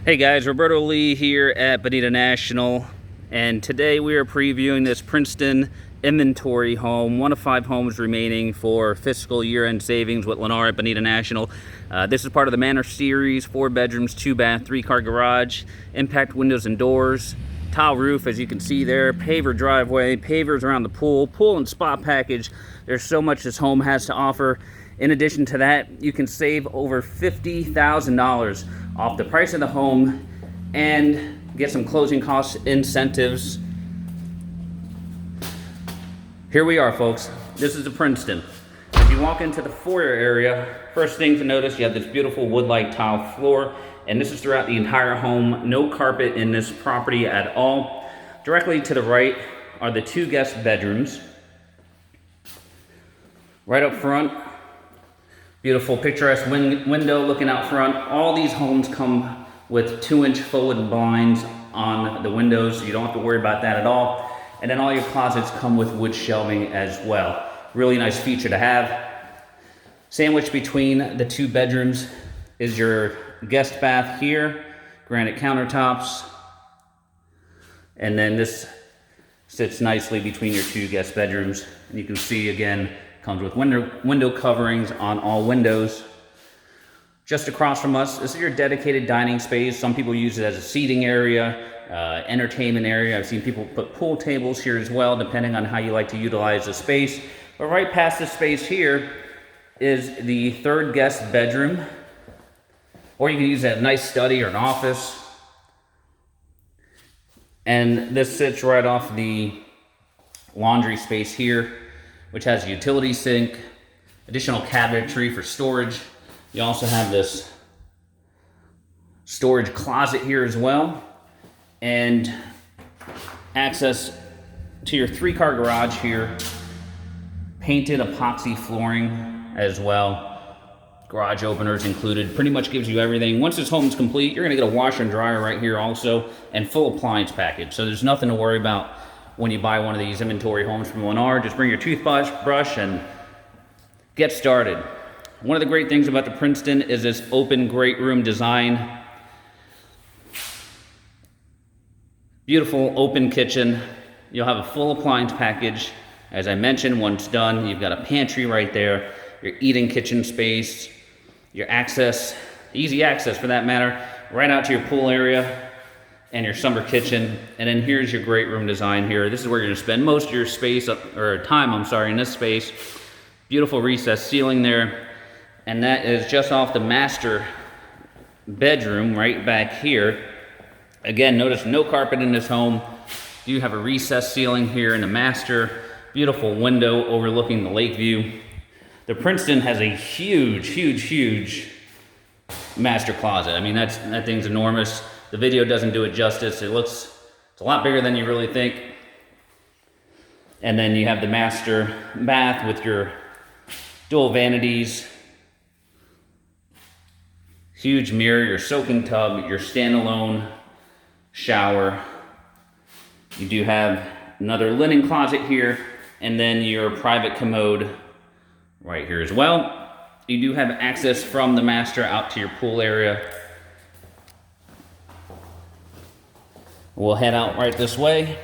Hey guys, Roberto Lee here at Bonita National, and today we are previewing this Princeton inventory home, one of 5 homes remaining for fiscal year-end savings with Lennar at Bonita National. This is part of the Manor series, 4 bedrooms, 2 bath, 3-car garage, impact windows and doors, tile roof as you can see there, paver driveway, pavers around the pool and spa package. There's so much this home has to offer. In addition to that, you can save over $50,000 off the price of the home and get some closing cost incentives. Here we are, folks. This is the Princeton. If you walk into the foyer area, first thing to notice, you have this beautiful wood-like tile floor, and this is throughout the entire home. No carpet in this property at all. Directly to the right are the 2 guest bedrooms. Right up front, beautiful picturesque window looking out front. All these homes come with 2-inch forward blinds on the windows, so you don't have to worry about that at all. And then all your closets come with wood shelving as well. Really nice feature to have. Sandwiched between the 2 bedrooms is your guest bath here, granite countertops. And then this sits nicely between your 2 guest bedrooms. And you can see again, comes with window coverings on all windows. Just across from us, this is your dedicated dining space. Some people use it as a seating area, entertainment area. I've seen people put pool tables here as well, depending on how you like to utilize the space. But right past this space here is the 3rd guest bedroom, or you can use it as a nice study or an office. And this sits right off the laundry space here, which has a utility sink, additional cabinetry for storage. You also have this storage closet here as well, and access to your 3-car garage here. Painted epoxy flooring as well. Garage openers included. Pretty much gives you everything. Once this home's complete, you're gonna get a washer and dryer right here also, and full appliance package. So there's nothing to worry about when you buy one of these inventory homes from Lennar. Just bring your toothbrush and get started. One of the great things about the Princeton is this open great room design. Beautiful open kitchen. You'll have a full appliance package. As I mentioned, once done, you've got a pantry right there, your eating kitchen space, your access, easy access for that matter, right out to your pool area and your summer kitchen. And then here's your great room design here. This is where you're gonna spend most of your time in this space. Beautiful recessed ceiling there. And that is just off the master bedroom right back here. Again, notice no carpet in this home. You have a recessed ceiling here in the master. Beautiful window overlooking the lake view. The Princeton has a huge master closet. I mean, that thing's enormous. The video doesn't do it justice. It's a lot bigger than you really think. And then you have the master bath with your dual vanities, huge mirror, your soaking tub, your standalone shower. You do have another linen closet here, and then your private commode right here as well. You do have access from the master out to your pool area. We'll head out right this way,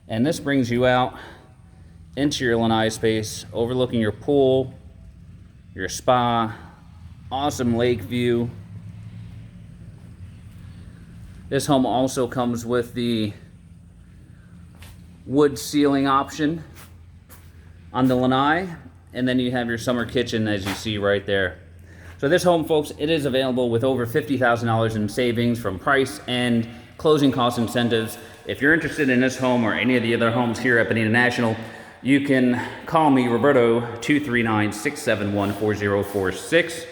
and this brings you out into your lanai space, overlooking your pool, your spa, awesome lake view. This home also comes with the wood ceiling option on the lanai, and then you have your summer kitchen as you see right there. So this home, folks, it is available with over $50,000 in savings from price and closing cost incentives. If you're interested in this home or any of the other homes here at Bonita National, you can call me, Roberto, 239-671-4046.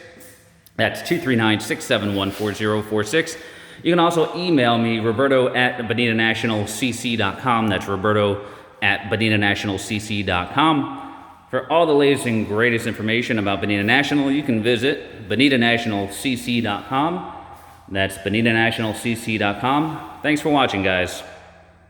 That's 239-671-4046. You can also email me, roberto@bonitanationalcc.com. That's roberto@bonitanationalcc.com. For all the latest and greatest information about Bonita National, you can visit bonitanationalcc.com. That's bonitanationalcc.com. Thanks for watching, guys.